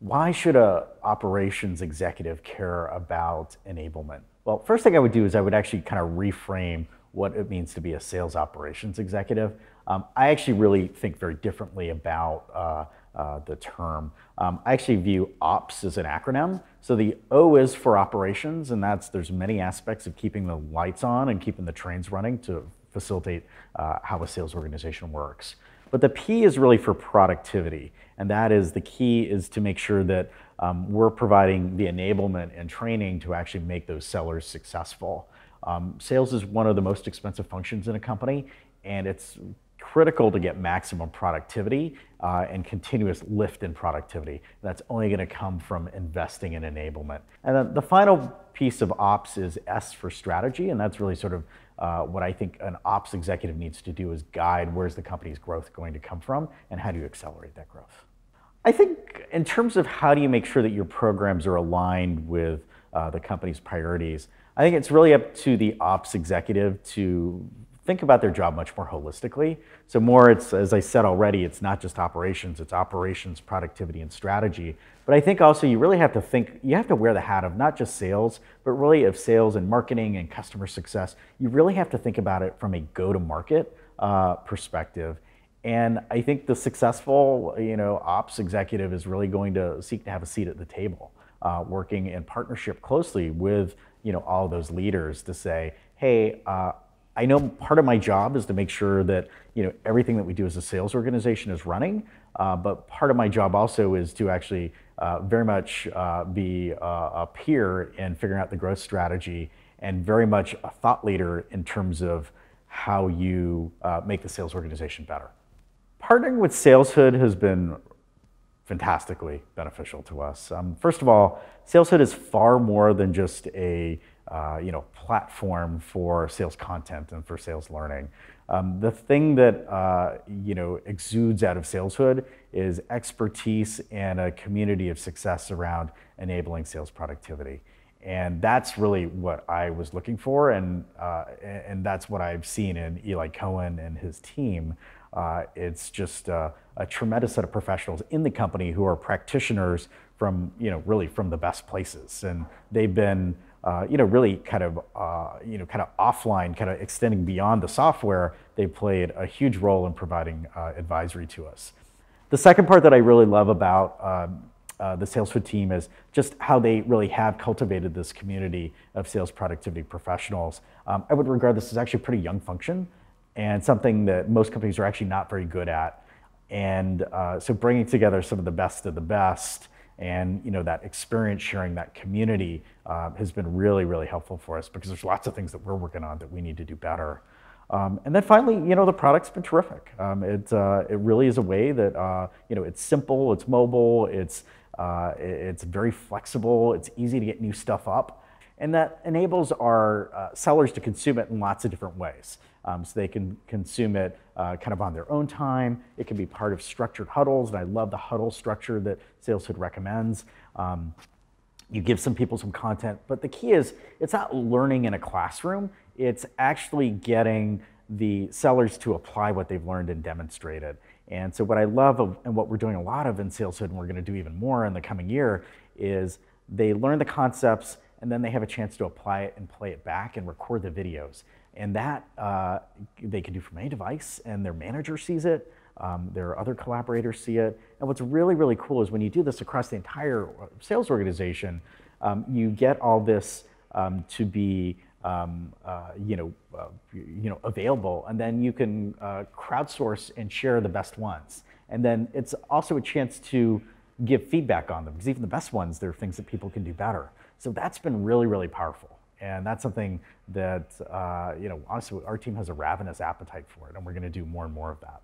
Why should a operations executive care about enablement? Well, first thing I would do is I would actually kind of reframe what it means to be a sales operations executive. I actually really think very differently about the term. I actually view ops as an acronym. So the O is for operations, and there's many aspects of keeping the lights on and keeping the trains running to facilitate how a sales organization works. But the P is really for productivity, and that is the key is to make sure that we're providing the enablement and training to actually make those sellers successful. Sales is one of the most expensive functions in a company, and it's critical to get maximum productivity and continuous lift in productivity. That's only going to come from investing in enablement. And then the final piece of ops is S for strategy, and that's really sort of what I think an ops executive needs to do is guide where's the company's growth going to come from and how do you accelerate that growth. I think in terms of how do you make sure that your programs are aligned with the company's priorities, I think it's really up to the ops executive to think about their job much more holistically. So more, it's, as I said already, it's not just operations, it's operations, productivity, and strategy. But I think also you really have to think, you have to wear the hat of not just sales, but really of sales and marketing and customer success. You really have to think about it from a go-to-market perspective. And I think the successful, ops executive is really going to seek to have a seat at the table, working in partnership closely with, all those leaders to say, hey, I know part of my job is to make sure that everything that we do as a sales organization is running, but part of my job also is to actually very much be a peer in figuring out the growth strategy and very much a thought leader in terms of how you make the sales organization better. Partnering with SalesHood has been fantastically beneficial to us. First of all, SalesHood is far more than just a platform for sales content and for sales learning. The thing that exudes out of SalesHood is expertise and a community of success around enabling sales productivity. And that's really what I was looking for, and that's what I've seen in Eli Cohen and his team. It's just a tremendous set of professionals in the company who are practitioners from, really from the best places. And they've been, really kind of offline, kind of extending beyond the software. They played a huge role in providing advisory to us. The second part that I really love about the SalesHood team is just how they really have cultivated this community of sales productivity professionals. I would regard this as actually a pretty young function and something that most companies are actually not very good at. And so bringing together some of the best and that experience sharing, that community has been really, really helpful for us because there's lots of things that we're working on that we need to do better. And then finally, the product's been terrific. It really is a way that, it's simple, it's mobile, it's very flexible, it's easy to get new stuff up. And that enables our sellers to consume it in lots of different ways. So they can consume it kind of on their own time. It can be part of structured huddles, and I love the huddle structure that SalesHood recommends. You give some people some content, but the key is it's not learning in a classroom. It's actually getting the sellers to apply what they've learned and demonstrate it. And so what I love and what we're doing a lot of in SalesHood, and we're going to do even more in the coming year, is they learn the concepts and then they have a chance to apply it and play it back and record the videos. And that they can do from any device, and their manager sees it, their other collaborators see it. And what's really, really cool is when you do this across the entire sales organization, you get all this to be available, and then you can crowdsource and share the best ones. And then it's also a chance to give feedback on them, because even the best ones, there are things that people can do better. So that's been really, really powerful. And that's something that, honestly, our team has a ravenous appetite for it, and we're going to do more and more of that.